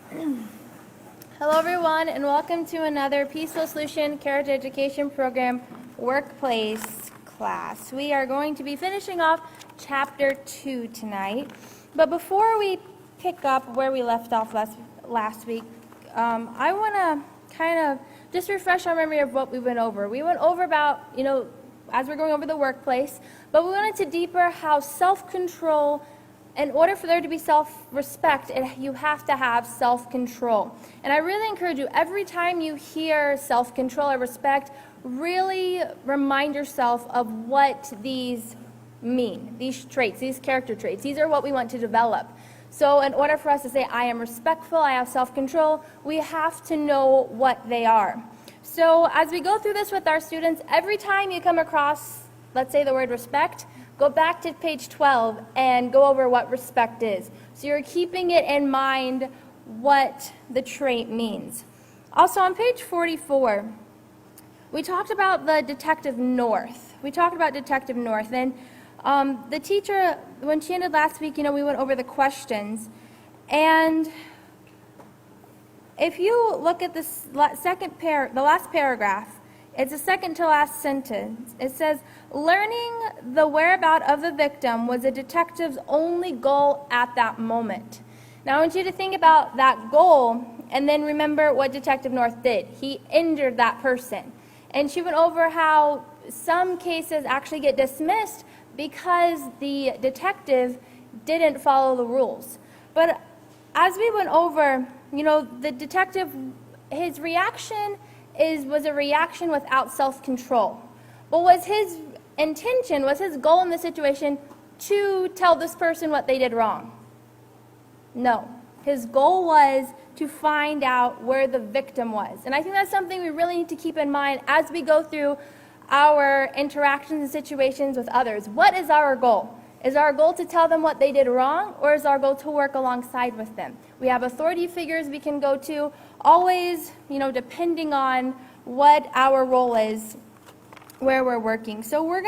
Hello everyone, and welcome to another Peaceful Solution Character Education Program Workplace class. We are going to be finishing off Chapter 2 tonight, but before we pick up where we left off last week, I want to kind of just refresh our memory of what we went over. We went over about, as we're going over the workplace, but we went into deeper how self-control, in order for there to be self-respect, you have to have self-control. And I really encourage you, every time you hear self-control or respect, really remind yourself of what these mean, these traits, these character traits. These are what we want to develop. So in order for us to say, I am respectful, I have self-control, we have to know what they are. So as we go through this with our students, every time you come across, let's say the word respect, go back to page 12 and go over what respect is. So you're keeping it in mind what the trait means. Also on page 44, we talked about the Detective North. And the teacher, when she ended last week, we went over the questions. And if you look at this the last paragraph, it's the second to last sentence. It says, learning the whereabouts of the victim was a detective's only goal at that moment. Now I want you to think about that goal and then remember what Detective North did. He injured that person. And she went over how some cases actually get dismissed because the detective didn't follow the rules. But as we went over, the detective, his reaction was a reaction without self-control. But was his intention, was his goal in the situation to tell this person what they did wrong? No. His goal was to find out where the victim was. And I think that's something we really need to keep in mind as we go through our interactions and situations with others. What is our goal? Is our goal to tell them what they did wrong, or is our goal to work alongside with them? We have authority figures we can go to, always, depending on what our role is, where we're working. So I'd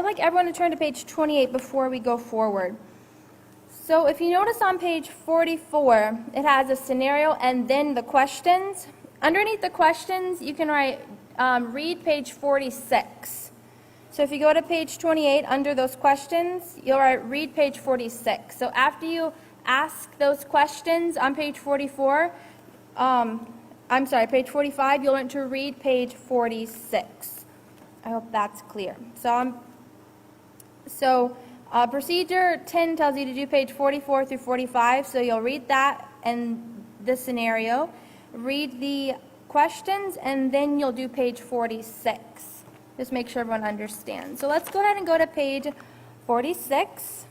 like everyone to turn to page 28 before we go forward. So if you notice on page 44, it has a scenario and then the questions. Underneath the questions, you can write, read page 46. So if you go to page 28, under those questions, you'll write, read page 46. So after you ask those questions on page 44, page 45, you'll want to read page 46. I hope that's clear. So procedure 10 tells you to do page 44 through 45, so you'll read that and the scenario, read the questions, and then you'll do page 46. Just make sure everyone understands. So let's go ahead and go to page 46.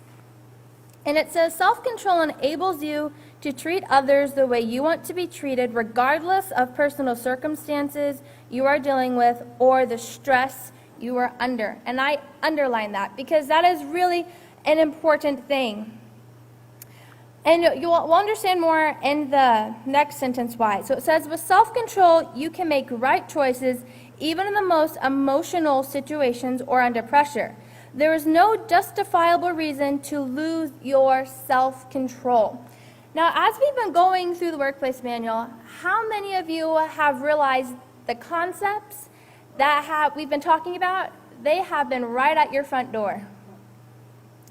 And it says, self-control enables you to treat others the way you want to be treated, regardless of personal circumstances you are dealing with or the stress you are under. And I underline that because that is really an important thing. And we'll understand more in the next sentence why. So it says, with self-control, you can make right choices even in the most emotional situations or under pressure. There is no justifiable reason to lose your self-control. Now, as we've been going through the workplace manual, how many of you have realized the concepts that we've been talking about, they have been right at your front door?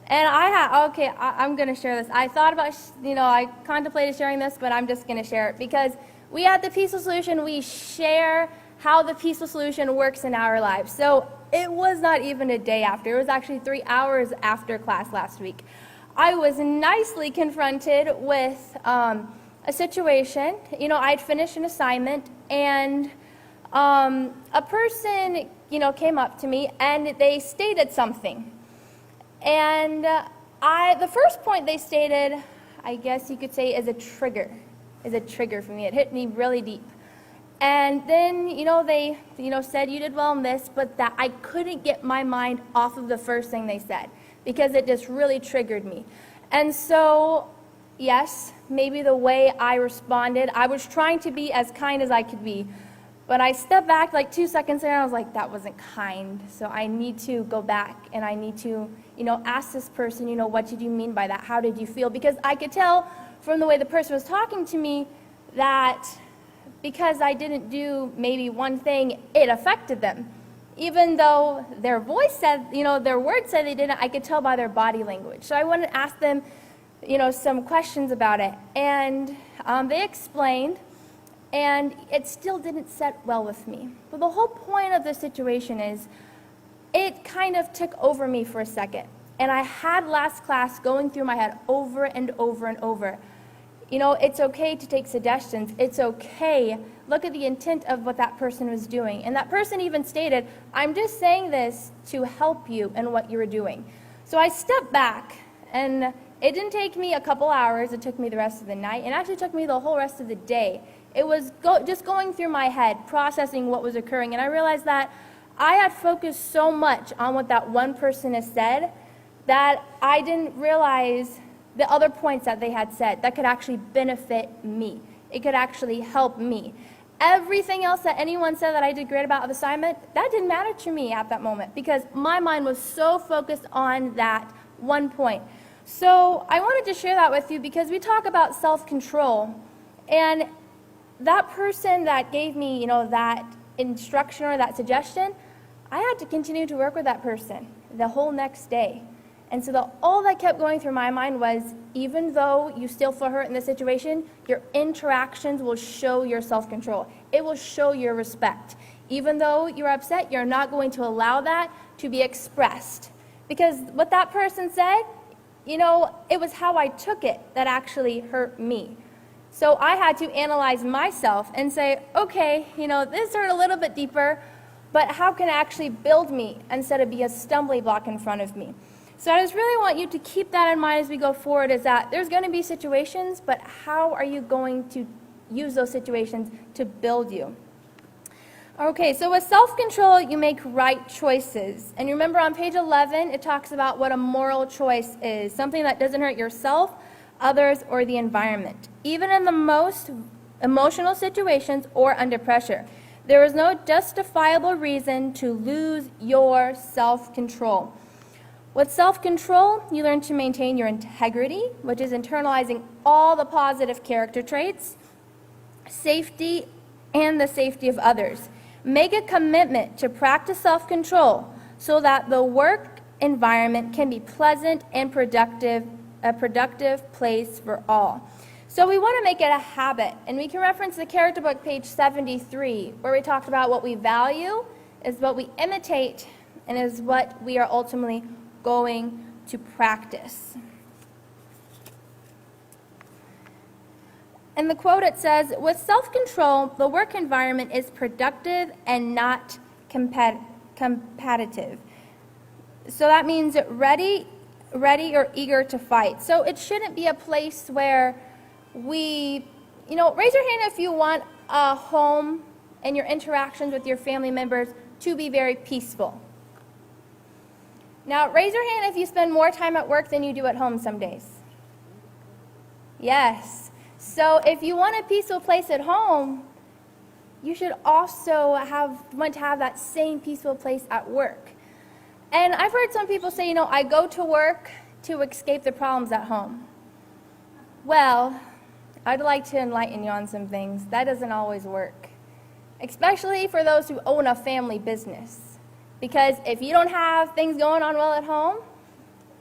And I'm going to share this. I thought about, I contemplated sharing this, but I'm just going to share it because we at the Peaceful Solution, we share how the Peaceful Solution works in our lives. So it was not even a day after. It was actually 3 hours after class last week. I was nicely confronted with a situation. I'd finished an assignment, and a person, came up to me, and they stated something. And the first point they stated, I guess you could say, is a trigger for me. It hit me really deep. And then, they, said you did well in this, but that I couldn't get my mind off of the first thing they said because it just really triggered me. And so, yes, maybe the way I responded, I was trying to be as kind as I could be, But I stepped back like 2 seconds later, and I was like, that wasn't kind. So I need to go back, and I need to, ask this person, what did you mean by that? How did you feel? Because I could tell from the way the person was talking to me that because I didn't do maybe one thing, it affected them. Even though their voice said, their words said they didn't, I could tell by their body language. So I wanted to ask them, some questions about it. And they explained, and it still didn't set well with me. But the whole point of the situation is, it kind of took over me for a second. And I had last class going through my head over and over and over. It's okay to take suggestions. It's okay. Look at the intent of what that person was doing. And that person even stated, I'm just saying this to help you in what you were doing. So I stepped back, and it didn't take me a couple hours. It took me the rest of the night, and actually took me the whole rest of the day. It was just going through my head, processing what was occurring. And I realized that I had focused so much on what that one person has said that I didn't realize the other points that they had said that could actually benefit me. It could actually help me. Everything else that anyone said that I did great about the assignment, that didn't matter to me at that moment because my mind was so focused on that one point. So I wanted to share that with you because we talk about self-control, and that person that gave me, that instruction or that suggestion, I had to continue to work with that person the whole next day. And so all that kept going through my mind was, even though you still feel hurt in this situation, your interactions will show your self-control. It will show your respect. Even though you're upset, you're not going to allow that to be expressed. Because what that person said, it was how I took it that actually hurt me. So I had to analyze myself and say, okay, this hurt a little bit deeper, but how can it actually build me instead of be a stumbling block in front of me? So I just really want you to keep that in mind as we go forward, is that there's going to be situations, but how are you going to use those situations to build you? Okay, so with self-control, you make right choices. And remember on page 11, it talks about what a moral choice is, something that doesn't hurt yourself, others, or the environment. Even in the most emotional situations or under pressure, there is no justifiable reason to lose your self-control. With self-control, you learn to maintain your integrity, which is internalizing all the positive character traits, safety, and the safety of others. Make a commitment to practice self-control so that the work environment can be pleasant and a productive place for all. So we want to make it a habit, and we can reference the character book, page 73, where we talked about what we value is what we imitate and is what we are ultimately going to practice. In the quote it says, with self-control, the work environment is productive and not competitive. So that means ready or eager to fight. So it shouldn't be a place where raise your hand if you want a home and your interactions with your family members to be very peaceful. Now, raise your hand if you spend more time at work than you do at home some days. Yes. So if you want a peaceful place at home, you should also want to have that same peaceful place at work. And I've heard some people say, I go to work to escape the problems at home. Well, I'd like to enlighten you on some things. That doesn't always work, especially for those who own a family business. Because if you don't have things going on well at home,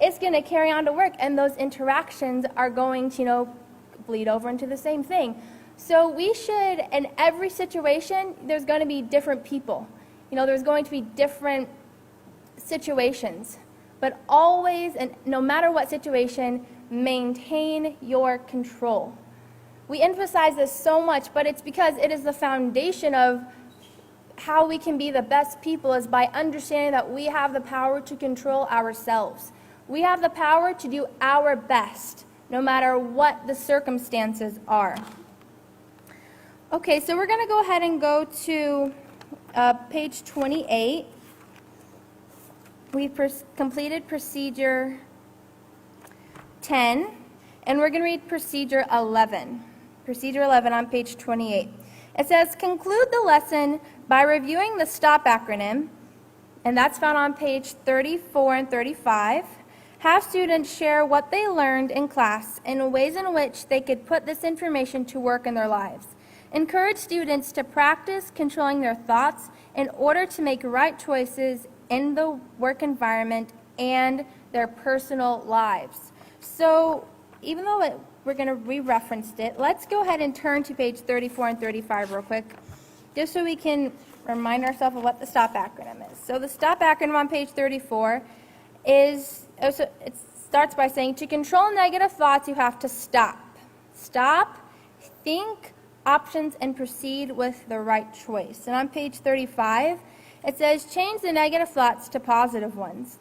it's going to carry on to work, and those interactions are going to, bleed over into the same thing. So we should, in every situation, there's going to be different people. There's going to be different situations. But always, and no matter what situation, maintain your control. We emphasize this so much, but it's because it is the foundation of how we can be the best people, is by understanding that we have the power to control ourselves. We have the power to do our best, no matter what the circumstances are. Okay, so we're going to go ahead and go to page 28. We've completed procedure 10, and we're going to read procedure 11. Procedure 11 on page 28. It says, conclude the lesson by reviewing the STOP acronym, and that's found on page 34 and 35. Have students share what they learned in class and ways in which they could put this information to work in their lives. Encourage students to practice controlling their thoughts in order to make right choices in the work environment and their personal lives. So even though we're going to re-reference it, let's go ahead and turn to page 34 and 35 real quick, just so we can remind ourselves of what the STOP acronym is. So the STOP acronym on page 34 is, it starts by saying, to control negative thoughts, you have to stop. Stop, think, options, and proceed with the right choice. And on page 35, it says, change the negative thoughts to positive ones.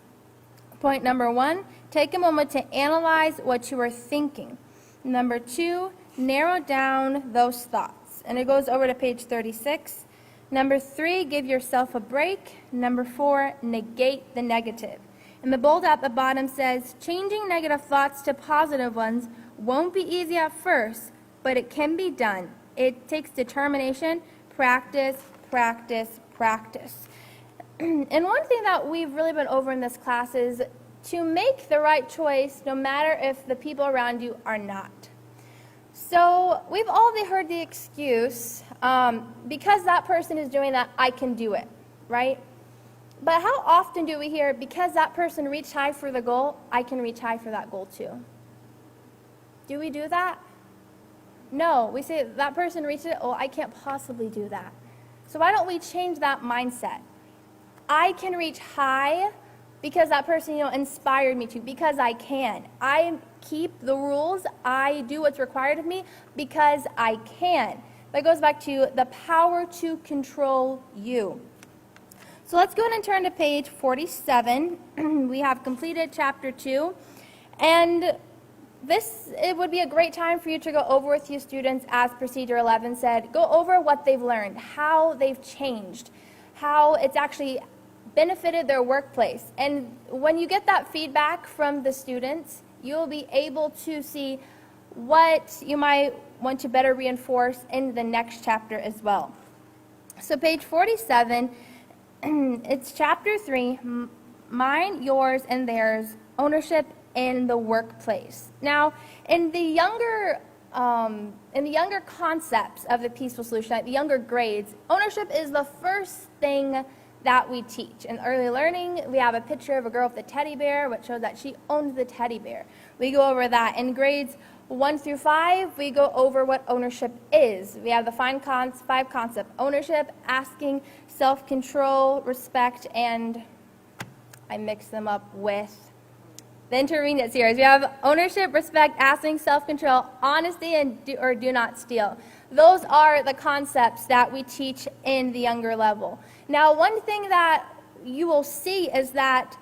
Point number 1, take a moment to analyze what you are thinking. Number 2, narrow down those thoughts. And it goes over to page 36. Number 3, give yourself a break. Number 4, negate the negative. And the bold at the bottom says, changing negative thoughts to positive ones won't be easy at first, but it can be done. It takes determination, practice, practice, practice. And one thing that we've really been over in this class is to make the right choice no matter if the people around you are not. So we've all heard the excuse, because that person is doing that, I can do it, right? But how often do we hear, because that person reached high for the goal, I can reach high for that goal too? Do we do that? No, we say that person reached it, oh, I can't possibly do that. So why don't we change that mindset? I can reach high because that person, inspired me to, because I can. I keep the rules, I do what's required of me because I can. That goes back to the power to control you. So let's go ahead and turn to page 47. We have completed chapter 2. And it would be a great time for you to go over with you students, as procedure 11 said, go over what they've learned, how they've changed, how it's actually benefited their workplace. And when you get that feedback from the students, you'll be able to see what you might want to better reinforce in the next chapter as well. So page 47, it's chapter 3, mine, yours, and theirs, ownership in the workplace. Now, in the younger concepts of the peaceful solution, like the younger grades, ownership is the first thing that we teach. In early learning, we have a picture of a girl with a teddy bear, which shows that she owns the teddy bear. We go over that. In grades 1 through 5, we go over what ownership is. We have the 5 concepts: ownership, asking, self-control, respect, and I mix them up with the intermediate series. We have ownership, respect, asking, self-control, honesty, and do not steal. Those are the concepts that we teach in the younger level. Now, one thing that you will see is that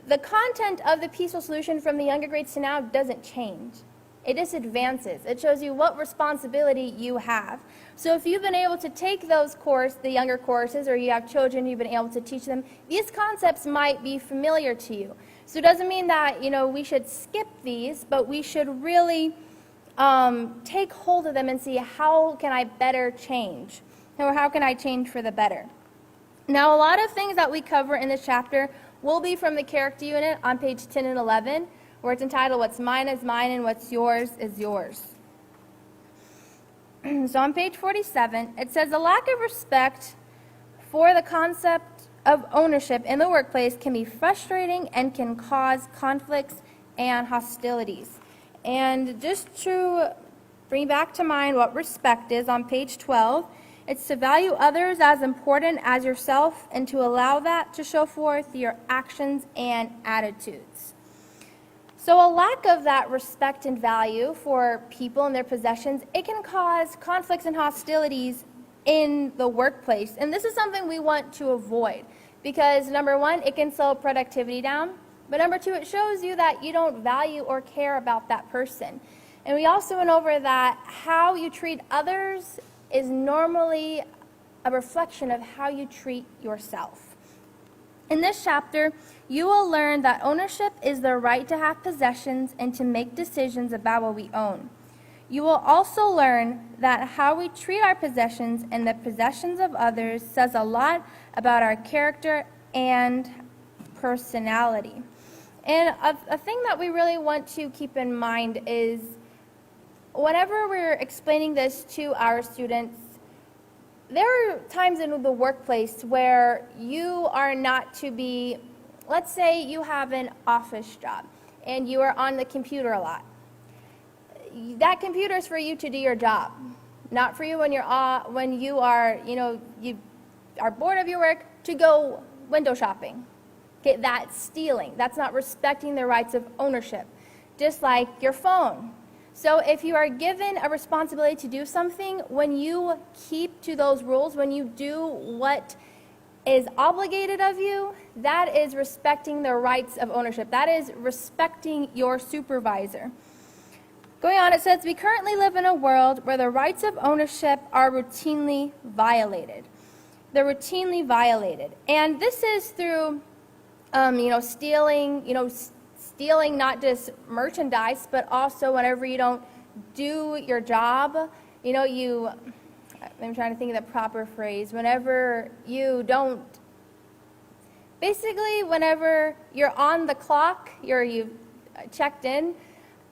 the content of the peaceful solution from the younger grades to now doesn't change. It just advances. It shows you what responsibility you have. So if you've been able to take those the younger courses, or you have children, you've been able to teach them, these concepts might be familiar to you. So it doesn't mean that, we should skip these, but we should really take hold of them and see, how can I better change? Or how can I change for the better? Now, a lot of things that we cover in this chapter will be from the character unit on page 10 and 11, where it's entitled, What's Mine is Mine and What's Yours is Yours. So on page 47, it says, a lack of respect for the concept of ownership in the workplace can be frustrating and can cause conflicts and hostilities. And just to bring back to mind what respect is, on page 12, it's to value others as important as yourself and to allow that to show forth your actions and attitudes. So a lack of that respect and value for people and their possessions, it can cause conflicts and hostilities in the workplace. And this is something we want to avoid because, number one, it can slow productivity down. But number two, it shows you that you don't value or care about that person. And we also went over that how you treat others is normally a reflection of how you treat yourself. In this chapter, you will learn that ownership is the right to have possessions and to make decisions about what we own. You will also learn that how we treat our possessions and the possessions of others says a lot about our character and personality. And a thing that we really want to keep in mind is whenever we're explaining this to our students, there are times in the workplace where you are not to be, let's say you have an office job and you are on the computer a lot. That computer is for you to do your job, not for you when you are, you are bored of your work to go window shopping. Okay, that's stealing. That's not respecting the rights of ownership, just like your phone. So if you are given a responsibility to do something, when you keep to those rules, when you do what is obligated of you, that is respecting the rights of ownership. That is respecting your supervisor. Going on, it says, we currently live in a world where the rights of ownership are routinely violated. They're routinely violated. And this is through, stealing not just merchandise, but also whenever you don't do your job, I'm trying to think of the proper phrase, whenever you don't, basically whenever you're on the clock, you've checked in,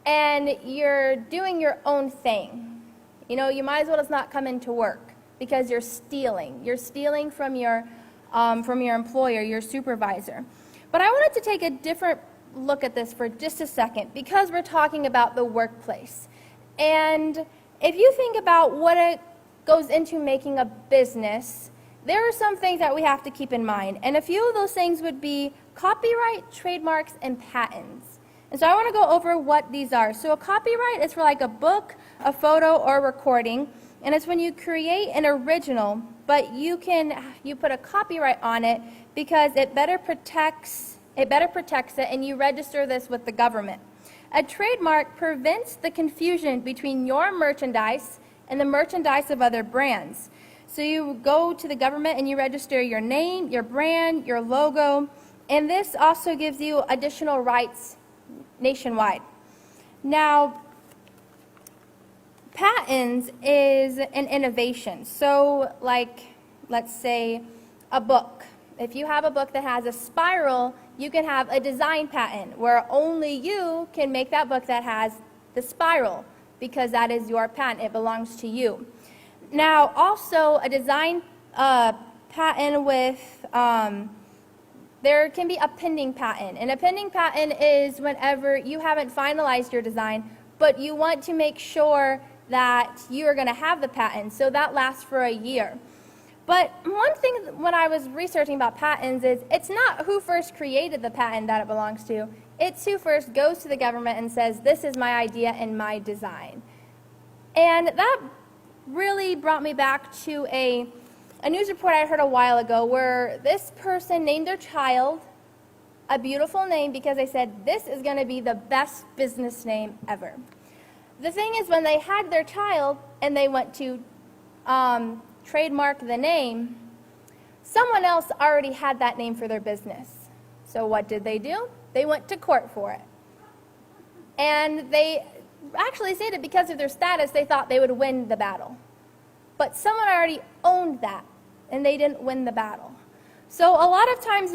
and you're doing your own thing. You might as well just not come into work because you're stealing. You're stealing from your employer, your supervisor. But I wanted to take a different look at this for just a second because we're talking about the workplace. And if you think about what it goes into making a business, there are some things that we have to keep in mind. And a few of those things would be copyright, trademarks, and patents. And so I want to go over what these are. So a copyright is for like a book, a photo, or a recording. And it's when you create an original, but you put a copyright on it because it better protects it, and you register this with the government. A trademark prevents the confusion between your merchandise and the merchandise of other brands. So you go to the government and you register your name, your brand, your logo, and this also gives you additional rights nationwide. Now, patents is an innovation. So like, let's say a book. If you have a book that has a spiral, you can have a design patent where only you can make that book that has the spiral because that is your patent. It belongs to you. Now, also a design patent with, there can be a pending patent. And a pending patent is whenever you haven't finalized your design, but you want to make sure that you are going to have the patent. So that lasts for a year. But one thing when I was researching about patents is it's not who first created the patent that it belongs to. It's who first goes to the government and says, this is my idea and my design. And that really brought me back to a news report I heard a while ago where this person named their child a beautiful name because they said, this is going to be the best business name ever. The thing is, when they had their child and they went to trademark the name, someone else already had that name for their business. So what did they do? They went to court for it. And they actually stated because of their status, they thought they would win the battle. But someone already owned that, and they didn't win the battle. So a lot of times,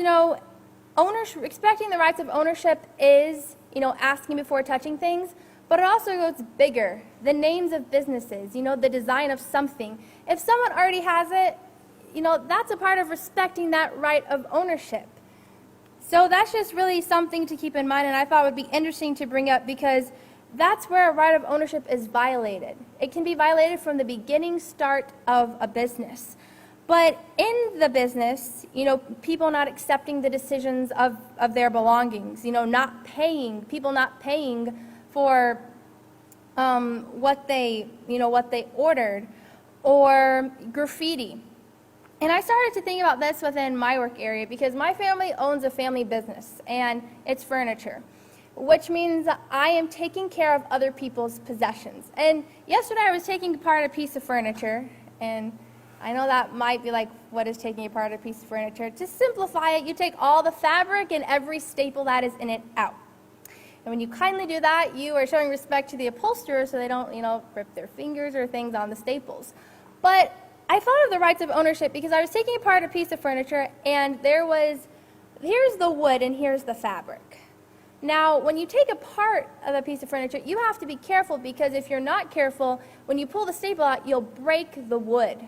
respecting the rights of ownership is, asking before touching things, but it also goes bigger. The names of businesses, the design of something. If someone already has it, that's a part of respecting that right of ownership. So that's just really something to keep in mind, and I thought would be interesting to bring up because that's where a right of ownership is violated. It can be violated from the beginning start of a business. But in the business, people not accepting the decisions of their belongings, people not paying for what they ordered, or graffiti. And I started to think about this within my work area because my family owns a family business and it's furniture, which means I am taking care of other people's possessions. And yesterday I was taking apart a piece of furniture, and I know that might be like, what is taking apart a piece of furniture? To simplify it, you take all the fabric and every staple that is in it out. And when you kindly do that, you are showing respect to the upholsterer so they don't, rip their fingers or things on the staples. But I thought of the rights of ownership because I was taking apart a piece of furniture and here's the wood and here's the fabric. Now, when you take apart of a piece of furniture, you have to be careful because if you're not careful, when you pull the staple out, you'll break the wood.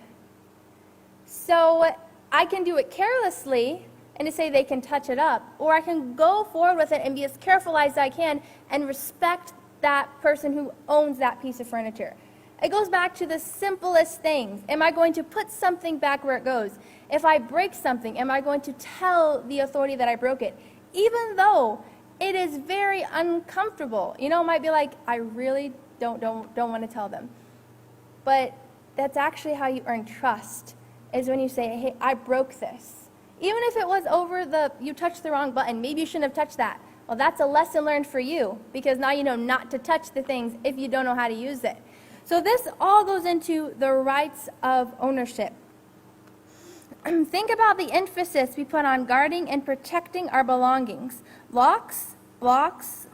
So I can do it carelessly and to say they can touch it up, or I can go forward with it and be as careful as I can and respect that person who owns that piece of furniture. It goes back to the simplest things. Am I going to put something back where it goes? If I break something, am I going to tell the authority that I broke it? Even though it is very uncomfortable. It might be like, I really don't want to tell them. But that's actually how you earn trust, is when you say, hey, I broke this. Even if it was you touched the wrong button, maybe you shouldn't have touched that. Well, that's a lesson learned for you, because now you know not to touch the things if you don't know how to use it. So this all goes into the rights of ownership. Think about the emphasis we put on guarding and protecting our belongings. Locks, bolts,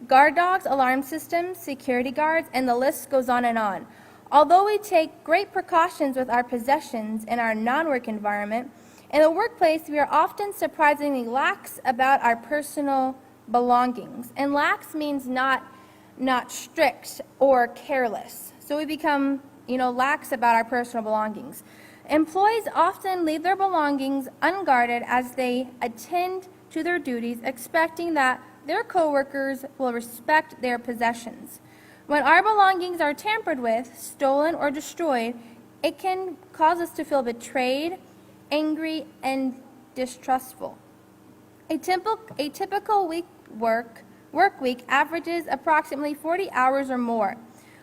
guard dogs, alarm systems, security guards, and the list goes on and on. Although we take great precautions with our possessions in our non-work environment, in the workplace we are often surprisingly lax about our personal belongings. And lax means not strict or careless. So we become, lax about our personal belongings. Employees often leave their belongings unguarded as they attend to their duties, expecting that their coworkers will respect their possessions. When our belongings are tampered with, stolen, or destroyed, it can cause us to feel betrayed, angry, and distrustful. A typical work week averages approximately 40 hours or more.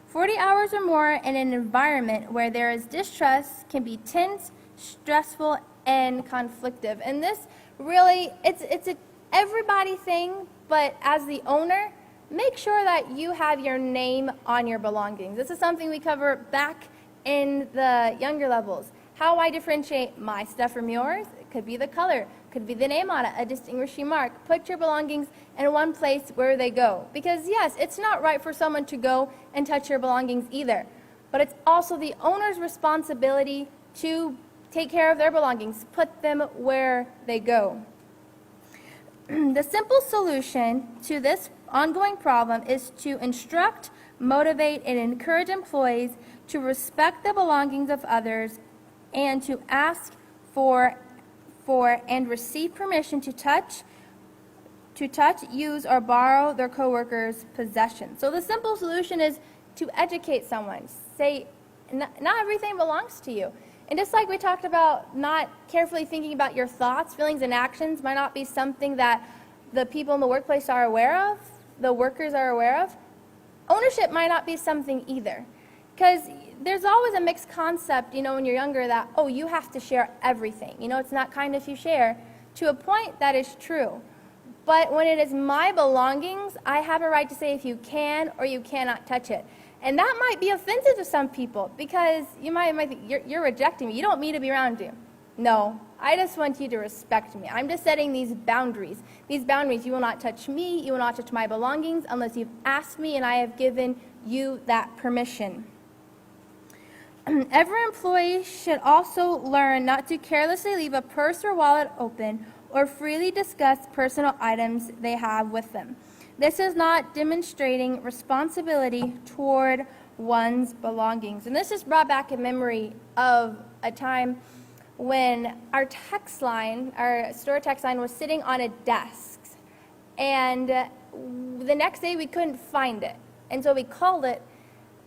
40 hours or more in an environment where there is distrust can be tense, stressful, and conflictive. And this really, it's a everybody thing, but as the owner, make sure that you have your name on your belongings. This is something we cover back in the younger levels. How I differentiate my stuff from yours. It could be the color, could be the name on it, a distinguishing mark. Put your belongings in one place where they go. Because yes, it's not right for someone to go and touch your belongings either. But it's also the owner's responsibility to take care of their belongings. Put them where they go. The simple solution to this ongoing problem is to instruct, motivate, and encourage employees to respect the belongings of others and to ask for and receive permission to touch, use, or borrow their coworkers' possessions. So the simple solution is to educate someone. Say, not everything belongs to you. And just like we talked about not carefully thinking about your thoughts, feelings, and actions might not be something that the people in the workplace are aware of, the workers are aware of, ownership might not be something either. Because there's always a mixed concept, when you're younger that, you have to share everything. It's not kind if you share. To a point, that is true. But when it is my belongings, I have a right to say if you can or you cannot touch it. And that might be offensive to some people because you might think, you're rejecting me. You don't want me to be around you. No, I just want you to respect me. I'm just setting these boundaries. These boundaries, you will not touch me, you will not touch my belongings unless you've asked me and I have given you that permission. Every employee should also learn not to carelessly leave a purse or wallet open or freely discuss personal items they have with them. This is not demonstrating responsibility toward one's belongings. And this just brought back a memory of a time when our store text line was sitting on a desk. And the next day we couldn't find it. And so we called it.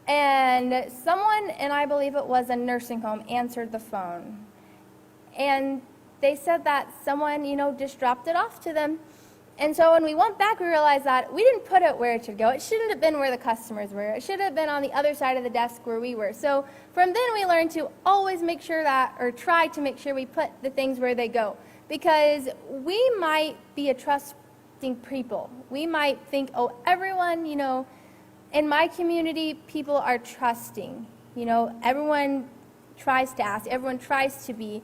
And someone, and I believe it was a nursing home, answered the phone. And they said that someone, just dropped it off to them. And so when we went back, we realized that we didn't put it where it should go. It shouldn't have been where the customers were. It should have been on the other side of the desk where we were. So from then we learned to always make sure or try to make sure we put the things where they go. Because we might be a trusting people. We might think, everyone, in my community, people are trusting. Everyone tries to ask. Everyone tries to be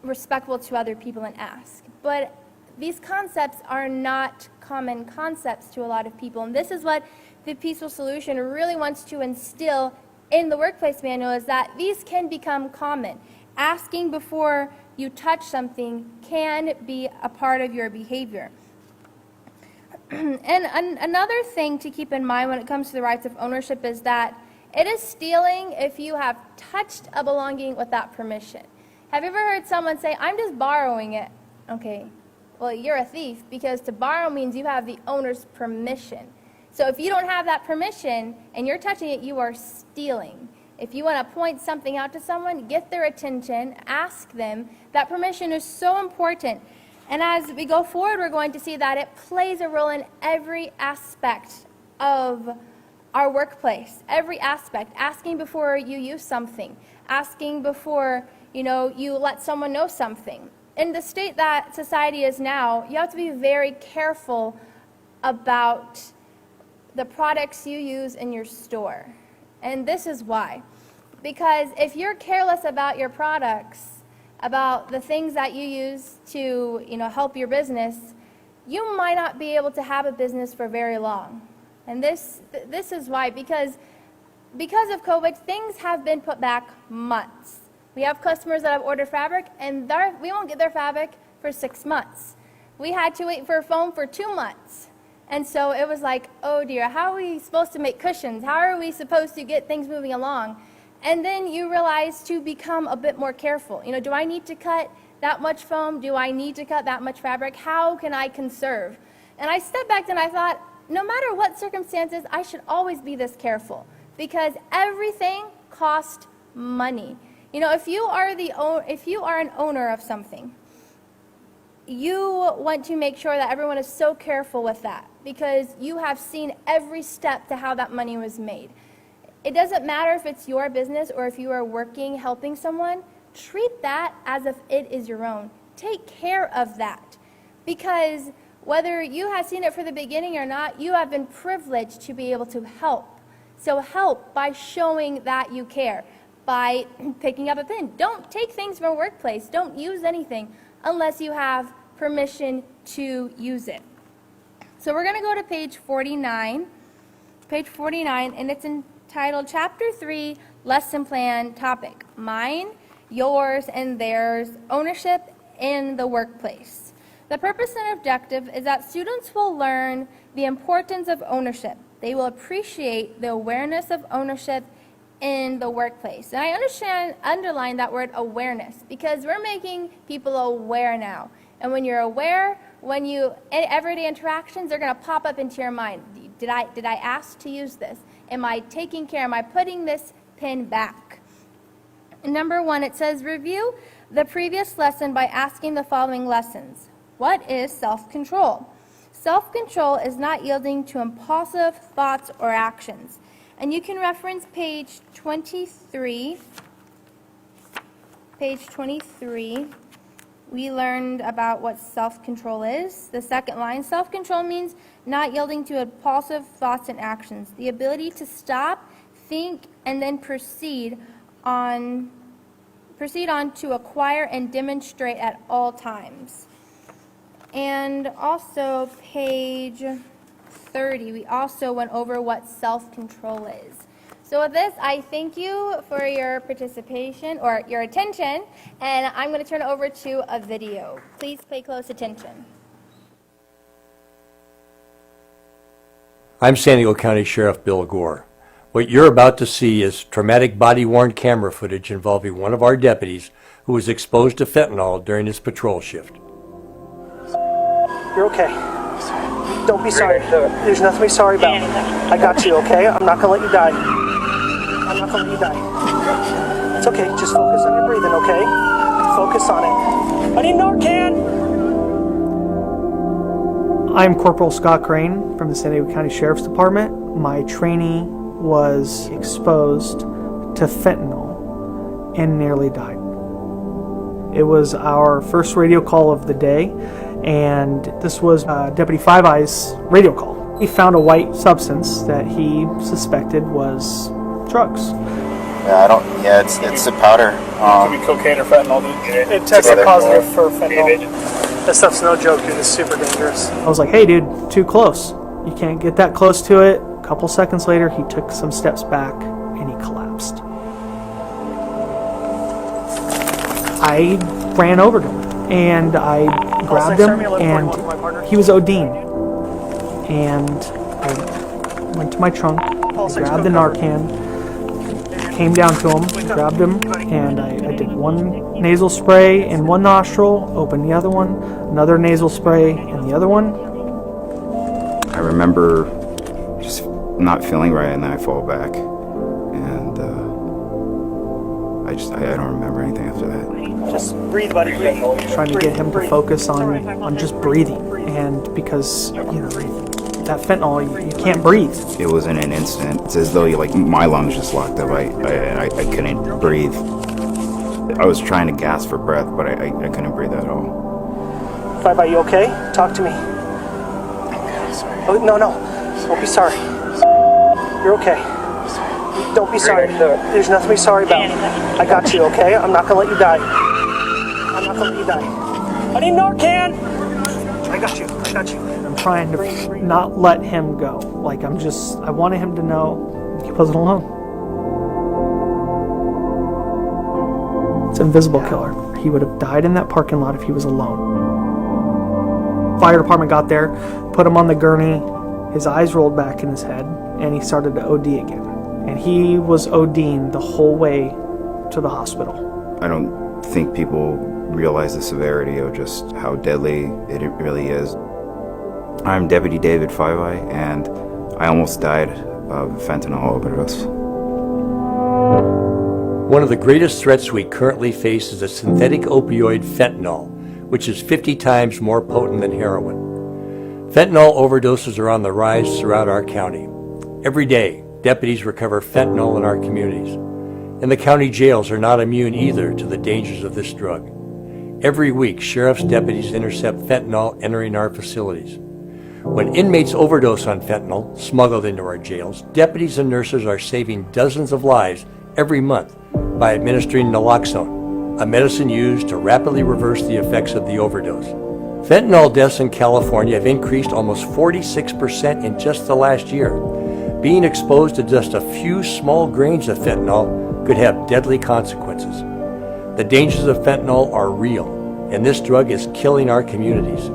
respectful to other people and ask. But these concepts are not common concepts to a lot of people. And this is what the Peaceful Solution really wants to instill in the workplace manual, is that these can become common. Asking before you touch something can be a part of your behavior. And another thing to keep in mind when it comes to the rights of ownership is that it is stealing if you have touched a belonging without permission. Have you ever heard someone say, I'm just borrowing it? Okay, well, you're a thief, because to borrow means you have the owner's permission. So if you don't have that permission and you're touching it, you are stealing. If you want to point something out to someone, get their attention, ask them. That permission is so important. And as we go forward, we're going to see that it plays a role in every aspect of our workplace. Every aspect. Asking before you use something. Asking before, you let someone know something. In the state that society is now, you have to be very careful about the products you use in your store. And this is why. Because if you're careless about your products, about the things that you use to, help your business, you might not be able to have a business for very long. And this is why, because of COVID, things have been put back months. We have customers that have ordered fabric, and we won't get their fabric for 6 months. We had to wait for a foam for 2 months. And so it was like, oh dear, how are we supposed to make cushions? How are we supposed to get things moving along? And then you realize to become a bit more careful. Do I need to cut that much foam? Do I need to cut that much fabric? How can I conserve? And I stepped back and I thought, no matter what circumstances, I should always be this careful, because everything costs money. If you are an owner of something, you want to make sure that everyone is so careful with that, because you have seen every step to how that money was made. It doesn't matter if it's your business or if you are working, helping someone. Treat that as if it is your own. Take care of that, because whether you have seen it from the beginning or not, you have been privileged to be able to help. So help by showing that you care, by picking up a pen. Don't take things from a workplace. Don't use anything unless you have permission to use it. So we're going to go to page 49. Page 49, and it's entitled Chapter 3, Lesson Plan Topic, Mine, Yours, and Theirs, Ownership in the Workplace. The purpose and objective is that students will learn the importance of ownership. They will appreciate the awareness of ownership in the workplace. And I underline that word awareness, because we're making people aware now. And when you're aware, everyday interactions are going to pop up into your mind. Did I ask to use this? Am I taking care? Am I putting this pin back? Number 1, it says, review the previous lesson by asking the following lessons. What is self-control? Self-control is not yielding to impulsive thoughts or actions. And you can reference page 23. Page 23. We learned about what self-control is. The second line, self-control means not yielding to impulsive thoughts and actions. The ability to stop, think, and then proceed on to acquire and demonstrate at all times. And also page 30, we also went over what self-control is. So with this, I thank you for your participation or your attention, and I'm going to turn it over to a video. Please pay close attention. I'm San Diego County Sheriff Bill Gore. What you're about to see is traumatic body-worn camera footage involving one of our deputies who was exposed to fentanyl during his patrol shift. You're okay. Don't be sorry. There's nothing to be sorry about. I got you, okay? I'm not going to let you die. I'm not going to let you die. It's okay. Just focus on your breathing, okay? Focus on it. I need Narcan! I'm Corporal Scott Crane from the San Diego County Sheriff's Department. My trainee was exposed to fentanyl and nearly died. It was our first radio call of the day, and this was Deputy Five Eyes' radio call. He found a white substance that he suspected was drugs. It's a powder. It could be cocaine or fentanyl. It tested positive for fentanyl. That stuff's no joke, dude. It's super dangerous. I was like, hey, dude, too close. You can't get that close to it. A couple seconds later, he took some steps back and he collapsed. I ran over to him and I grabbed him, and he was OD'ing. And I went to my trunk, grabbed the Narcan, came down to him, grabbed him, and I did one nasal spray in one nostril, opened the other one, another nasal spray in the other one. I remember just not feeling right, and then I fall back, and I don't remember anything after that. Just breathe, buddy. Trying to get him to focus on just breathing, and because that fentanyl, you can't breathe. It was in an instant. It's as though my lungs just locked up. I couldn't breathe. I was trying to gasp for breath, but I couldn't breathe at all. Five, are you okay? Talk to me. Oh, no. Don't be sorry. You're okay. Don't be sorry. There's nothing to be sorry about. I got you, okay? I'm not gonna let you die. I need Narcan! I got you. I'm trying to not let him go. I wanted him to know he wasn't alone. It's an invisible killer. He would have died in that parking lot if he was alone. Fire department got there, put him on the gurney, his eyes rolled back in his head, and he started to OD again. And he was ODing the whole way to the hospital. I don't think people realize the severity of just how deadly it really is. I'm Deputy David Five-Eye, and I almost died of fentanyl overdose. One of the greatest threats we currently face is a synthetic opioid fentanyl, which is 50 times more potent than heroin. Fentanyl overdoses are on the rise throughout our county. Every day, deputies recover fentanyl in our communities, and the county jails are not immune either to the dangers of this drug. Every week, sheriff's deputies intercept fentanyl entering our facilities. When inmates overdose on fentanyl smuggled into our jails, deputies and nurses are saving dozens of lives every month by administering naloxone, a medicine used to rapidly reverse the effects of the overdose. Fentanyl deaths in California have increased almost 46% in just the last year. Being exposed to just a few small grains of fentanyl could have deadly consequences. The dangers of fentanyl are real, and this drug is killing our communities.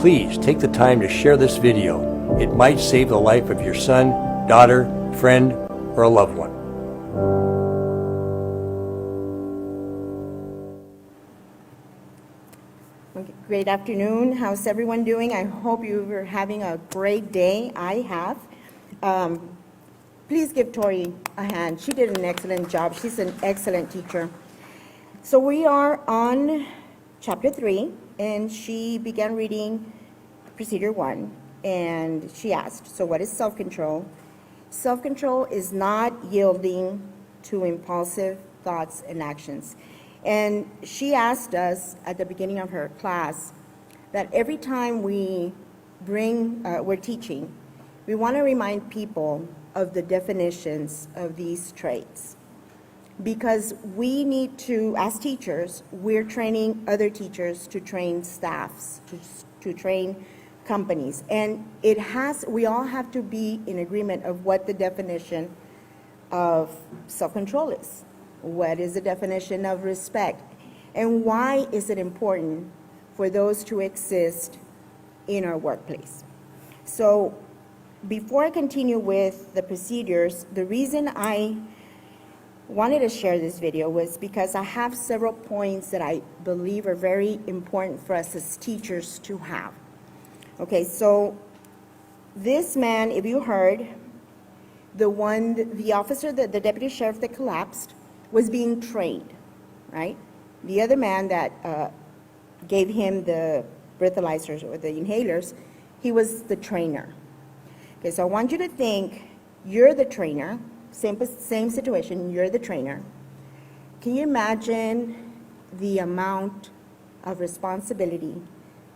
Please take the time to share this video. It might save the life of your son, daughter, friend, or a loved one. Great afternoon. How's everyone doing? I hope you were having a great day. I have. Please give Tori a hand. She did an excellent job. She's an excellent teacher. So we are on chapter 3, and she began reading procedure 1, and she asked, so what is self-control? Self-control is not yielding to impulsive thoughts and actions. And she asked us at the beginning of her class that every time we're teaching, we want to remind people of the definitions of these traits. Because we need to, as teachers, we're training other teachers to train staffs, to train companies. And we all have to be in agreement of what the definition of self-control is. What is the definition of respect? And why is it important for those to exist in our workplace? So before I continue with the procedures, the reason I wanted to share this video was because I have several points that I believe are very important for us as teachers to have. Okay, so this man, if you heard, the officer, the deputy sheriff that collapsed, was being trained, right? The other man that gave him the breathalyzers or the inhalers, he was the trainer. Okay, so I want you to think you're the trainer, same situation, you're the trainer. Can you imagine the amount of responsibility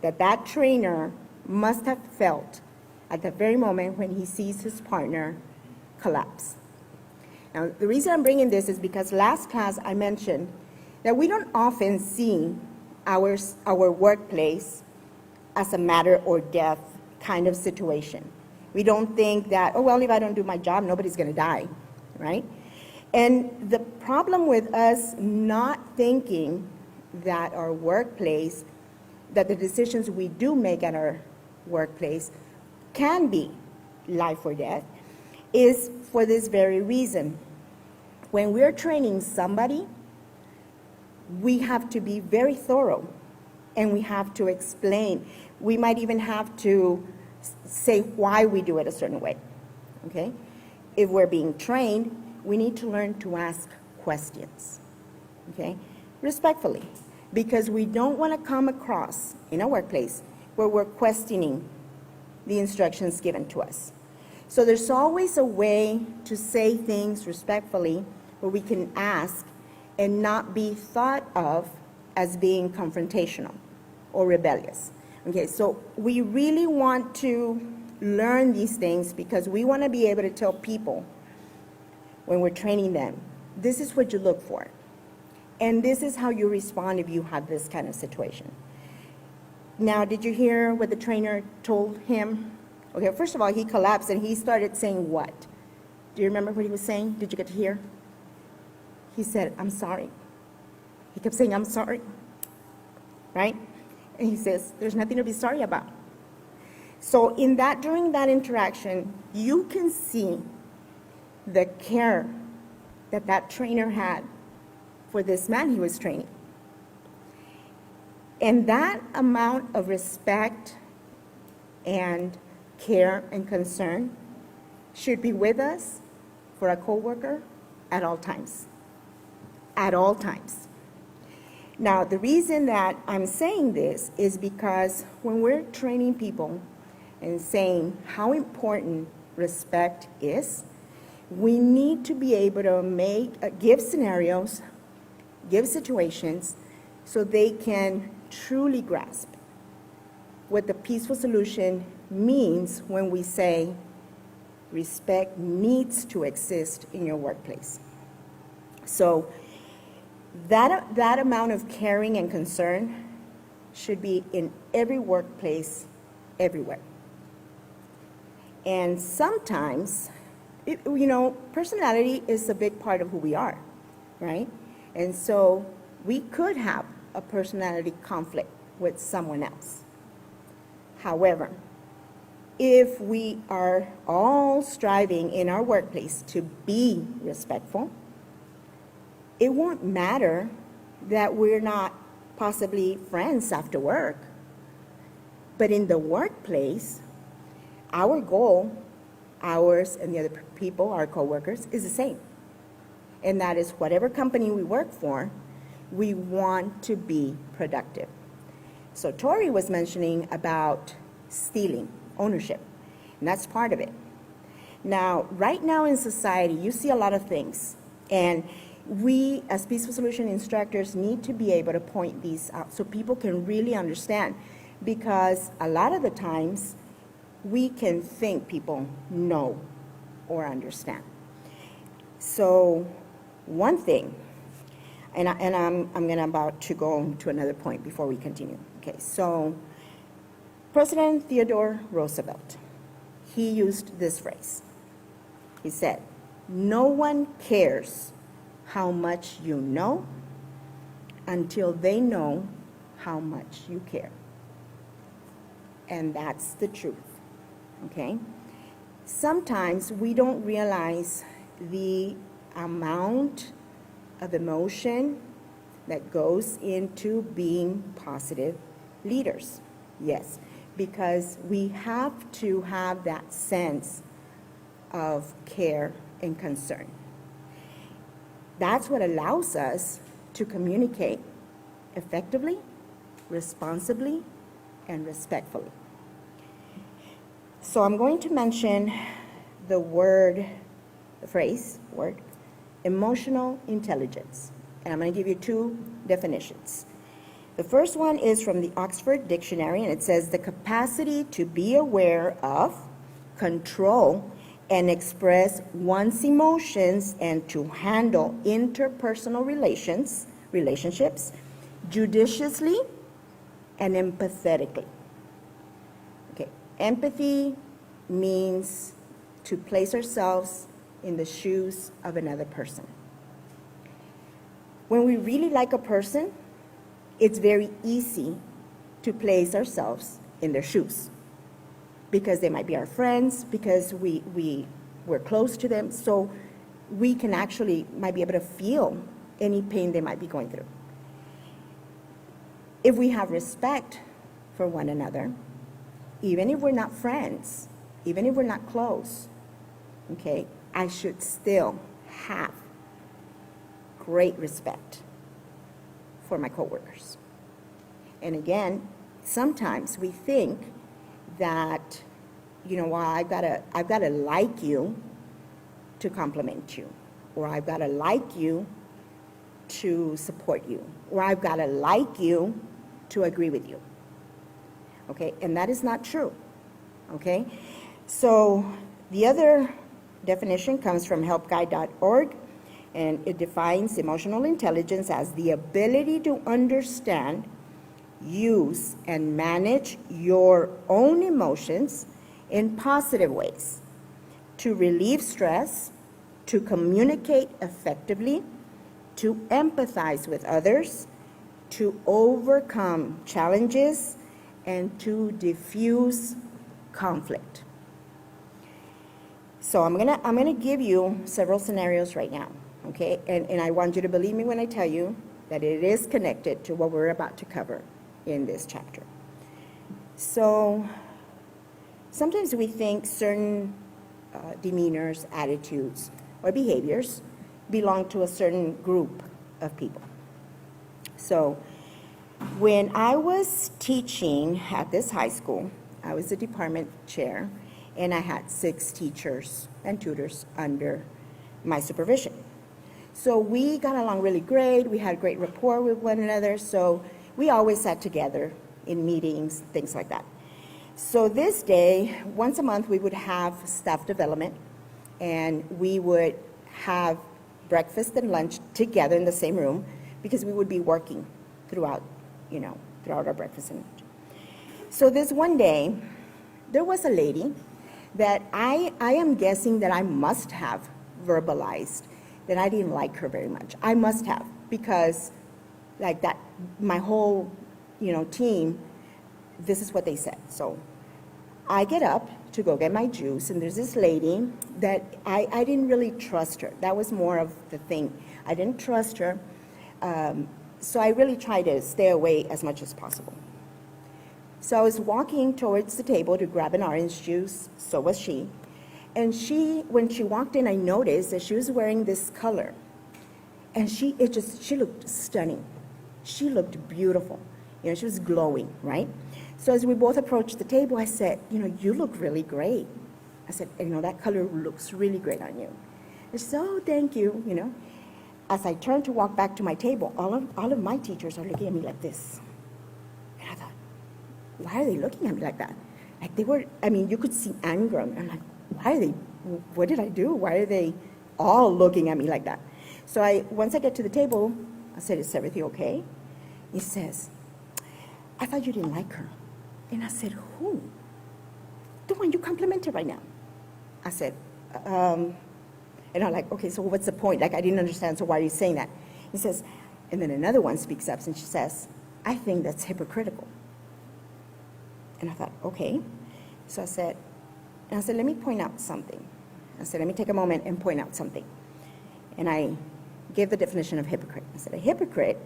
that trainer must have felt at the very moment when he sees his partner collapse? Now, the reason I'm bringing this is because last class I mentioned that we don't often see our workplace as a matter or death kind of situation. We don't think that, oh, well, if I don't do my job, nobody's going to die, right? And the problem with us not thinking that our workplace, that the decisions we do make at our workplace can be life or death, is for this very reason. When we're training somebody, we have to be very thorough, and we have to explain. We might even have to say why we do it a certain way, okay? If we're being trained, we need to learn to ask questions, okay? Respectfully, because we don't want to come across in a workplace where we're questioning the instructions given to us. So there's always a way to say things respectfully where we can ask and not be thought of as being confrontational or rebellious. Okay, so we really want to learn these things because we want to be able to tell people when we're training them, this is what you look for. And this is how you respond if you have this kind of situation. Now, did you hear what the trainer told him? Okay, first of all, he collapsed and he started saying what? Do you remember what he was saying? Did you get to hear? He said, I'm sorry. He kept saying, I'm sorry, right? And he says, there's nothing to be sorry about. So during that interaction, you can see the care that that trainer had for this man he was training. And that amount of respect and care and concern should be with us for a coworker at all times. At all times. Now, the reason that I'm saying this is because when we're training people and saying how important respect is, we need to be able to give scenarios, give situations, so they can truly grasp what the peaceful solution means when we say respect needs to exist in your workplace. So that amount of caring and concern should be in every workplace, everywhere. And sometimes, personality is a big part of who we are, right? And so we could have a personality conflict with someone else. However, if we are all striving in our workplace to be respectful, it won't matter that we're not possibly friends after work. But in the workplace, our goal, ours and the other people, our coworkers, is the same. And that is whatever company we work for, we want to be productive. So Tori was mentioning about stealing, ownership, and that's part of it. Now, right now in society, you see a lot of things, and we, as Peaceful Solution instructors, need to be able to point these out so people can really understand, because a lot of the times, we can think people know or understand. So one thing, and I'm about to go to another point before we continue. Okay, so President Theodore Roosevelt, he used this phrase. He said, "No one cares how much you know until they know how much you care." And that's the truth, okay? Sometimes we don't realize the amount of emotion that goes into being positive leaders. Yes, because we have to have that sense of care and concern. That's what allows us to communicate effectively, responsibly, and respectfully. So I'm going to mention the phrase, emotional intelligence. And I'm going to give you two definitions. The first one is from the Oxford Dictionary, and it says the capacity to be aware of, control, and express one's emotions and to handle interpersonal relationships judiciously and empathetically. Okay, empathy means to place ourselves in the shoes of another person. When we really like a person, it's very easy to place ourselves in their shoes because they might be our friends, because we're close to them, so we can actually might be able to feel any pain they might be going through. If we have respect for one another, even if we're not friends, even if we're not close, okay, I should still have great respect for my coworkers. And again, sometimes we think that, you know, well, I've got to like you to compliment you, or I've got to like you to support you, or I've got to like you to agree with you. Okay, and that is not true. Okay, so the other definition comes from helpguide.org, and it defines emotional intelligence as the ability to understand, use, and manage your own emotions in positive ways, to relieve stress, to communicate effectively, to empathize with others, to overcome challenges, and to diffuse conflict. So I'm gonna give you several scenarios right now, okay? And I want you to believe me when I tell you that it is connected to what we're about to cover in this chapter. So sometimes we think certain demeanors, attitudes, or behaviors belong to a certain group of people. So when I was teaching at this high school, I was the department chair, and I had 6 teachers and tutors under my supervision. So we got along really great. We had great rapport with one another, so we always sat together in meetings, things like that. So this day, once a month, we would have staff development, and we would have breakfast and lunch together in the same room because we would be working throughout our breakfast and lunch. So this one day, there was a lady that I am guessing that I must have verbalized that I didn't like her very much. I must have, because like that, my whole, team, this is what they said. So I get up to go get my juice, and there's this lady that I didn't really trust her. That was more of the thing. I didn't trust her, so I really tried to stay away as much as possible. So I was walking towards the table to grab an orange juice, so was she. And when she walked in, I noticed that she was wearing this color. And she looked stunning. She looked beautiful. She was glowing, right? So as we both approached the table, I said, you look really great. I said, that color looks really great on you. And she said, oh, thank you, As I turned to walk back to my table, all of my teachers are looking at me like this. And I thought, why are they looking at me like that? Like you could see anger. I'm like, what did I do? Why are they all looking at me like that? So once I get to the table, I said, is everything okay? He says, I thought you didn't like her. And I said, who? The one you complimented right now. I said, and I'm like, okay, so what's the point? Like, I didn't understand, so why are you saying that? He says, and then another one speaks up, and she says, I think that's hypocritical. And I thought, okay. So I said, let me point out something. I said, let me take a moment and point out something. And I gave the definition of hypocrite. I said, a hypocrite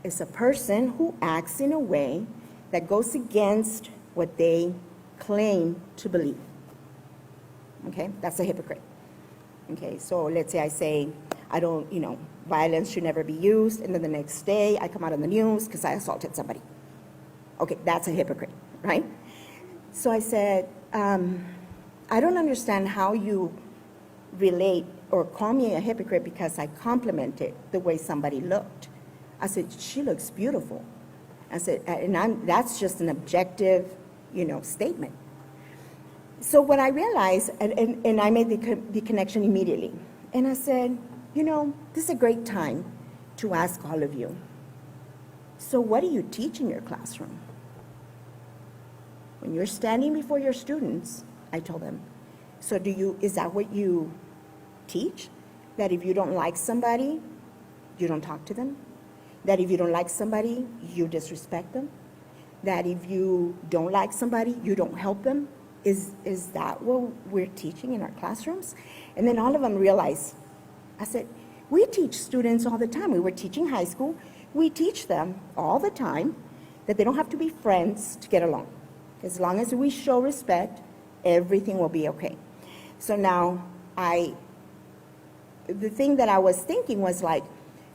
is a person who acts in a way that goes against what they claim to believe. Okay, that's a hypocrite. Okay, so let's say I say, violence should never be used, and then the next day I come out on the news because I assaulted somebody. Okay, that's a hypocrite, right? So I said, I don't understand how you relate or call me a hypocrite because I complimented the way somebody looked. I said, she looks beautiful. I said, that's just an objective, statement. So when I realized, and I made the connection immediately, and I said, this is a great time to ask all of you, so what do you teach in your classroom? When you're standing before your students, I told them, so is that what you teach? That if you don't like somebody, you don't talk to them? That if you don't like somebody, you disrespect them? That if you don't like somebody, you don't help them? Is that what we're teaching in our classrooms? And then all of them realized, I said, we teach students all the time. We were teaching high school. We teach them all the time that they don't have to be friends to get along. As long as we show respect, everything will be okay. So now the thing that I was thinking was like,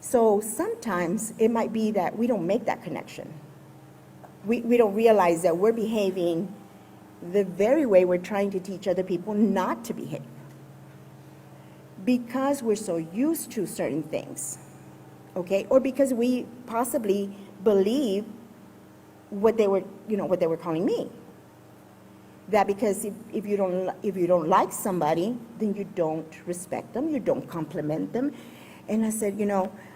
so sometimes it might be that we don't make that connection. We don't realize that we're behaving the very way we're trying to teach other people not to behave. Because we're so used to certain things, okay? Or because we possibly believe what they were calling me. That because if you don't like somebody, then you don't respect them, you don't compliment them. And I said,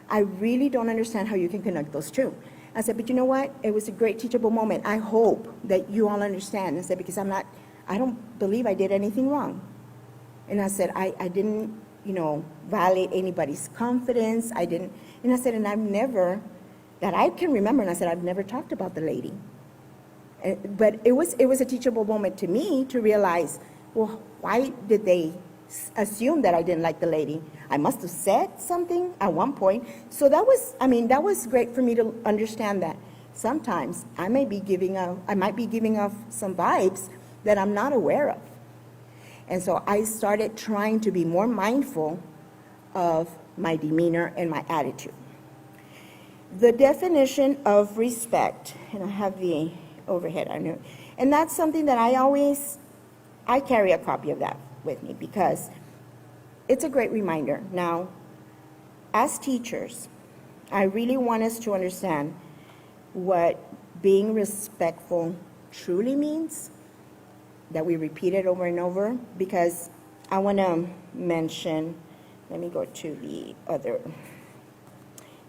I really don't understand how you can connect those two. I said, but you know what? It was a great teachable moment. I hope that you all understand. I said, because I don't believe I did anything wrong. And I said, I didn't, violate anybody's confidence. I didn't, and I said, and I've never, that I can remember, and I said, I've never talked about the lady. But it was a teachable moment to me to realize, well, why did they assume that I didn't like the lady? I must have said something at one point. So that was great for me to understand that sometimes I might be giving off some vibes that I'm not aware of. And so I started trying to be more mindful of my demeanor and my attitude. The definition of respect, and I have the overhead, I know, and that's something that I carry a copy of that with me because it's a great reminder. Now, as teachers, I really want us to understand what being respectful truly means, that we repeat it over and over, because I want to mention, let me go to the other. It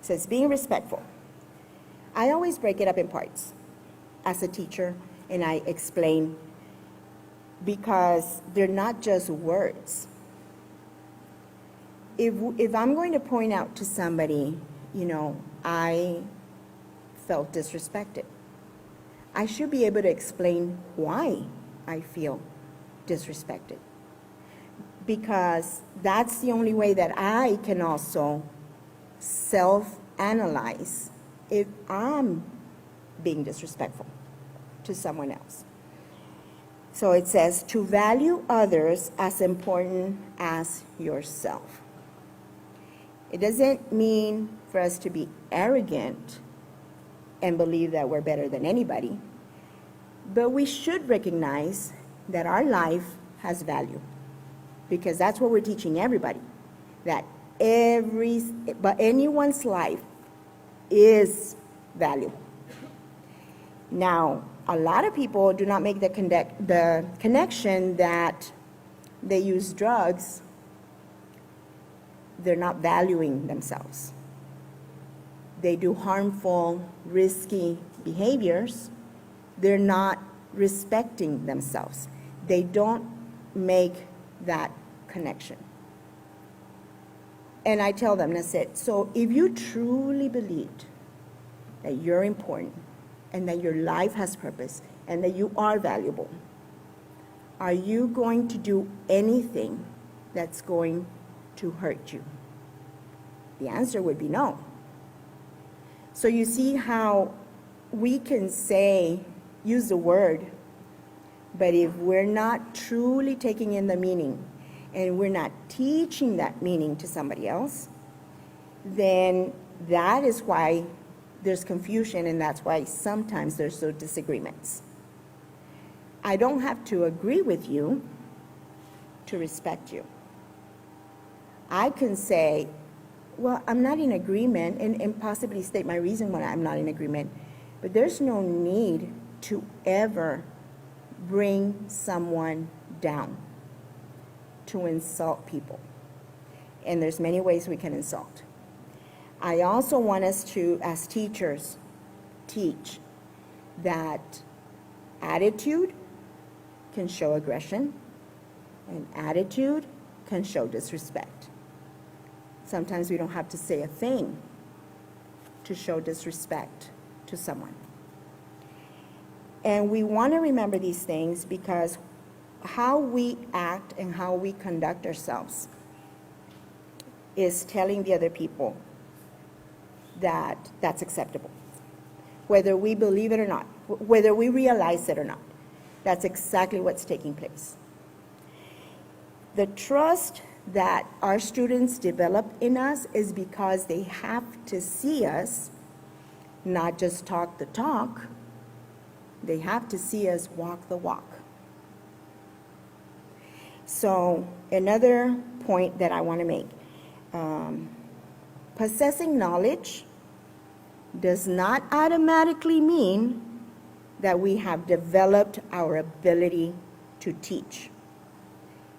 says being respectful. I always break it up in parts as a teacher, and I explain, because they're not just words. If I'm going to point out to somebody, I felt disrespected, I should be able to explain why I feel disrespected, because that's the only way that I can also self-analyze if I'm being disrespectful to someone else. So it says to value others as important as yourself. It doesn't mean for us to be arrogant and believe that we're better than anybody, but we should recognize that our life has value, because that's what we're teaching everybody, that anyone's life is valuable. Now, a lot of people do not make the connection that they use drugs, they're not valuing themselves. They do harmful, risky behaviors, they're not respecting themselves. They don't make that connection. And I tell them, and I said, so if you truly believed that you're important and that your life has purpose and that you are valuable, are you going to do anything that's going to hurt you? The answer would be no. So you see how we can use the word, but if we're not truly taking in the meaning and we're not teaching that meaning to somebody else, then that is why there's confusion, and that's why sometimes there's those disagreements. I don't have to agree with you to respect you. I can say, well, I'm not in agreement, and possibly state my reason why I'm not in agreement, but there's no need to ever bring someone down, to insult people. And there's many ways we can insult. I also want us to, as teachers, teach that attitude can show aggression, and attitude can show disrespect. Sometimes we don't have to say a thing to show disrespect to someone. And we want to remember these things because how we act and how we conduct ourselves is telling the other people that that's acceptable. Whether we believe it or not, whether we realize it or not, that's exactly what's taking place. The trust that our students develop in us is because they have to see us not just talk the talk, they have to see us walk the walk. So another point that I want to make, possessing knowledge does not automatically mean that we have developed our ability to teach.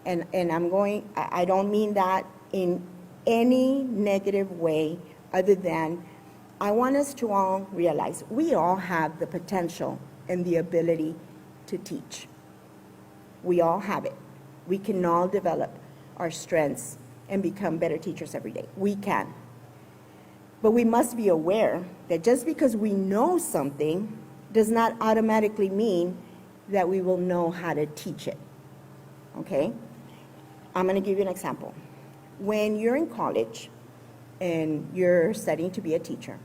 And I don't mean that in any negative way other than I want us to all realize we all have the potential and the ability to teach. We all have it. We can all develop our strengths and become better teachers every day. We can. But we must be aware that just because we know something does not automatically mean that we will know how to teach it. Okay? I'm going to give you an example. When you're in college and you're studying to be a teacher,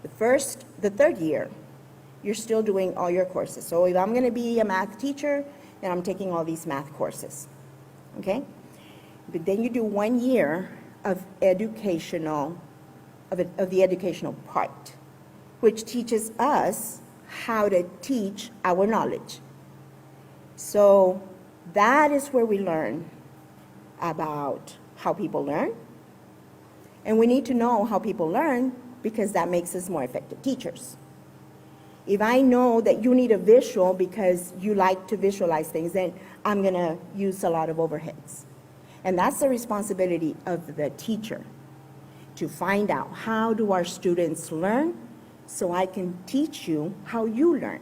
the third year, you're still doing all your courses. So if I'm going to be a math teacher, then I'm taking all these math courses. Okay? But then you do 1 year of the educational part, which teaches us how to teach our knowledge. So that is where we learn about how people learn. And we need to know how people learn because that makes us more effective teachers. If I know that you need a visual because you like to visualize things, then I'm going to use a lot of overheads. And that's the responsibility of the teacher, to find out how do our students learn so I can teach you how you learn.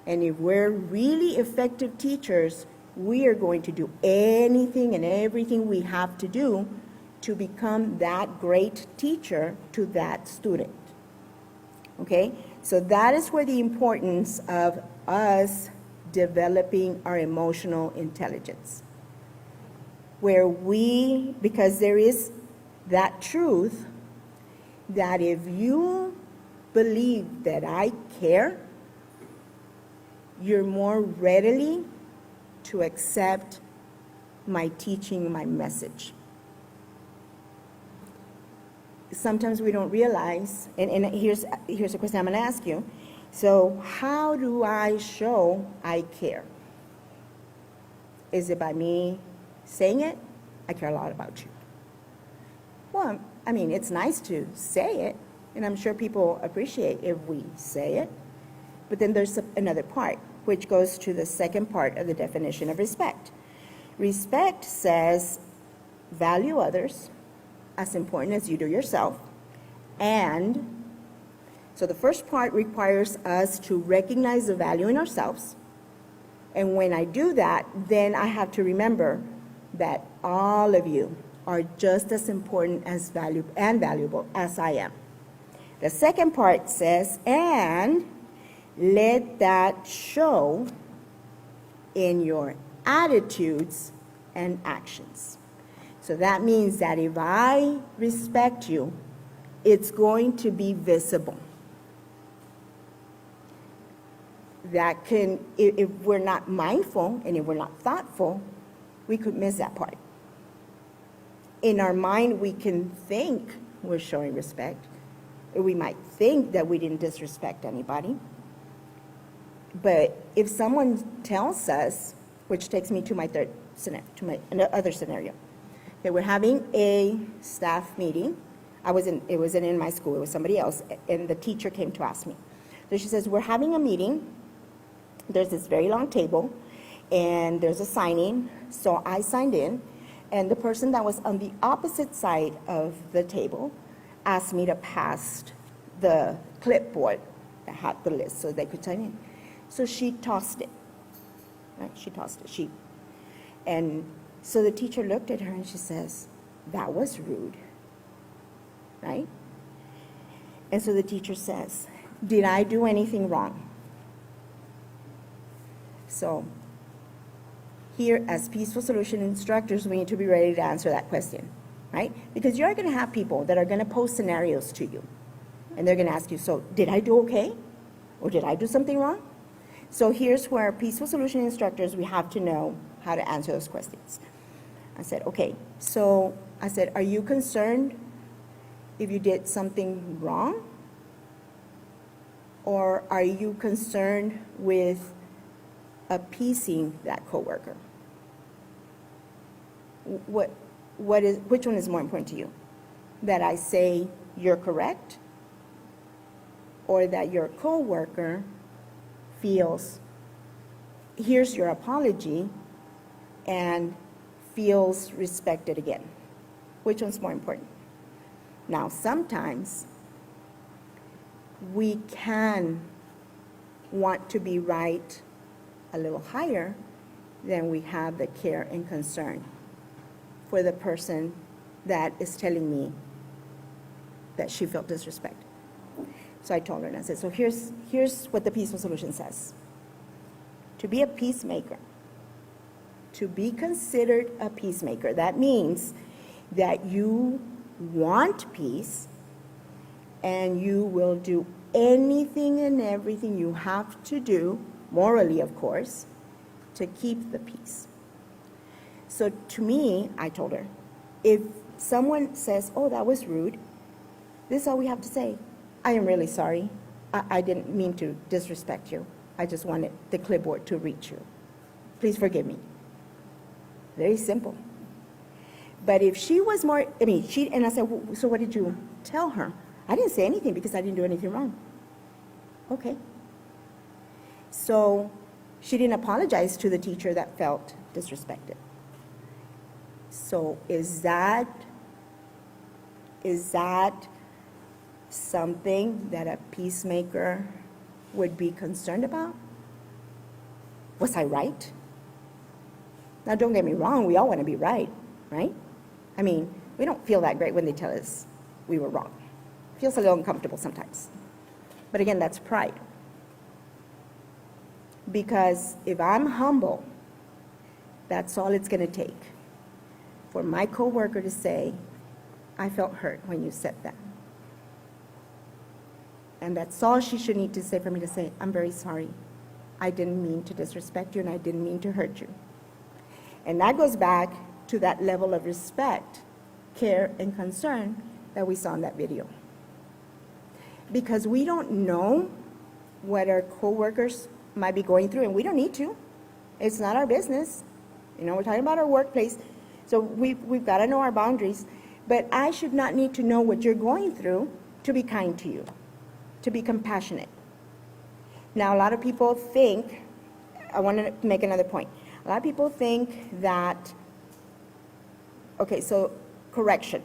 And if we're really effective teachers, we are going to do anything and everything we have to do to become that great teacher to that student. Okay? So that is where the importance of us developing our emotional intelligence. Because there is that truth that if you believe that I care, you're more readily to accept my teaching, my message. Sometimes we don't realize, and here's a question I'm going to ask you. So how do I show I care? Is it by me saying it? I care a lot about you. Well, I mean, it's nice to say it, and I'm sure people appreciate if we say it. But then there's another part, which goes to the second part of the definition of respect. Respect says value others as important as you do yourself. And so the first part requires us to recognize the value in ourselves. And when I do that, then I have to remember that all of you are just as important as valuable as I am. The second part says, and let that show in your attitudes and actions. So that means that if I respect you, it's going to be visible. That can, if we're not mindful and if we're not thoughtful, we could miss that part. In our mind, we can think we're showing respect. We might think that we didn't disrespect anybody. But if someone tells us, which takes me to my other scenario, that we're having a staff meeting. It wasn't in my school, it was somebody else, and the teacher came to ask me. So she says, we're having a meeting, there's this very long table, and there's a signing, so I signed in, and the person that was on the opposite side of the table asked me to pass the clipboard that had the list so they could sign in. So she tossed it. Right? She tossed it. And so the teacher looked at her and she says, "That was rude." Right? And so the teacher says, "Did I do anything wrong?" So here, as peaceful solution instructors, we need to be ready to answer that question, right? Because you're going to have people that are going to pose scenarios to you. And they're going to ask you, so did I do okay? Or did I do something wrong? So here's where peaceful solution instructors, we have to know how to answer those questions. I said, okay, so I said, are you concerned if you did something wrong? Or are you concerned with appeasing that coworker? Which one is more important to you? That I say you're correct, or that your coworker hears your apology and feels respected again? Which one's more important? Now, sometimes we can want to be right a little higher than we have the care and concern for the person that is telling me that she felt disrespected. So I told her, and I said, so here's what the peaceful solution says. To be a peacemaker, to be considered a peacemaker, that means that you want peace and you will do anything and everything you have to do, morally of course, to keep the peace. So to me, I told her, if someone says, oh, that was rude, this is all we have to say. I am really sorry. I didn't mean to disrespect you. I just wanted the clipboard to reach you. Please forgive me. Very simple. But if she was more, and I said, well, so what did you tell her? I didn't say anything because I didn't do anything wrong. Okay. So she didn't apologize to the teacher that felt disrespected. So is that something that a peacemaker would be concerned about? Was I right? Now, don't get me wrong, we all want to be right? We don't feel that great when they tell us we were wrong. It feels a little uncomfortable sometimes. But again, that's pride. Because if I'm humble, that's all it's going to take for my coworker to say, I felt hurt when you said that. And that's all she should need to say for me to say, I'm very sorry. I didn't mean to disrespect you and I didn't mean to hurt you. And that goes back to that level of respect, care, and concern that we saw in that video. Because we don't know what our coworkers might be going through, and we don't need to. It's not our business. We're talking about our workplace, so we've got to know our boundaries. But I should not need to know what you're going through to be kind to you, to be compassionate. Now, a lot of people think, I want to make another point. A lot of people think that, okay, so correction,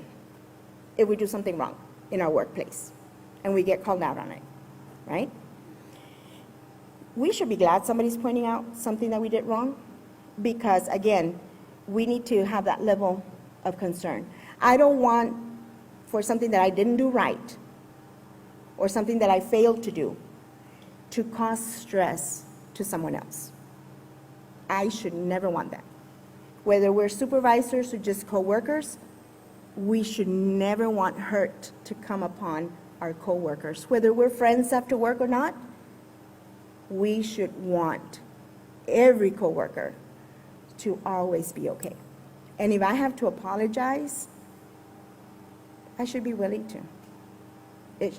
if we do something wrong in our workplace and we get called out on it, right? We should be glad somebody's pointing out something that we did wrong because, again, we need to have that level of concern. I don't want for something that I didn't do right or something that I failed to do to cause stress to someone else. I should never want that. Whether we're supervisors or just coworkers, we should never want hurt to come upon our coworkers. Whether we're friends after work or not, we should want every coworker to always be okay. And if I have to apologize, I should be willing to.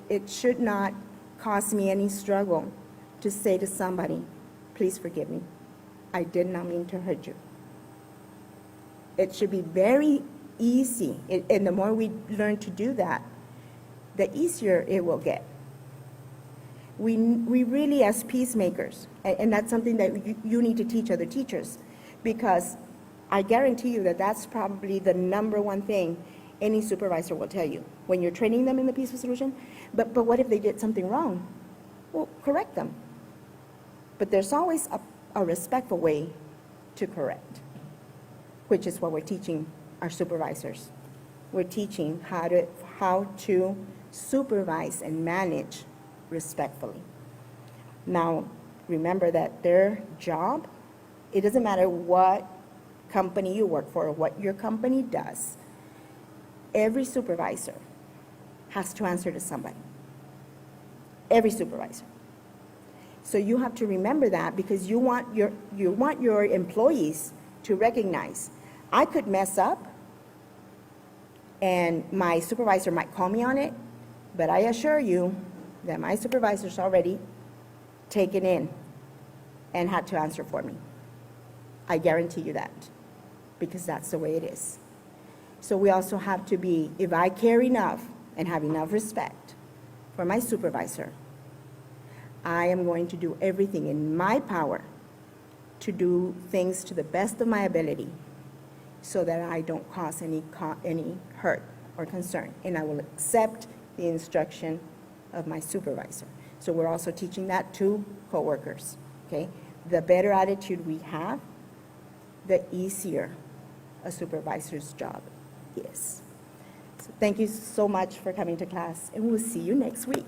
It should not cause me any struggle to say to somebody, please forgive me. I did not mean to hurt you. It should be very easy, and the more we learn to do that, the easier it will get. We really, as peacemakers, and that's something that you need to teach other teachers, because I guarantee you that that's probably the number one thing any supervisor will tell you when you're training them in the peaceful solution. But what if they did something wrong? well, correct them. But there's always a respectful way to correct, which is what we're teaching our supervisors. We're teaching how to supervise and manage respectfully. Now, remember that their job, it doesn't matter what company you work for or what your company does, every supervisor has to answer to somebody. Every supervisor. So you have to remember that, because you want your employees to recognize, I could mess up and my supervisor might call me on it, but I assure you that my supervisor's already taken in and had to answer for me. I guarantee you that, because that's the way it is. So we also have to be, if I care enough and have enough respect for my supervisor, I am going to do everything in my power to do things to the best of my ability so that I don't cause any hurt or concern, and I will accept the instruction of my supervisor. So we're also teaching that to coworkers, okay? The better attitude we have, the easier a supervisor's job is. So thank you so much for coming to class, and we'll see you next week.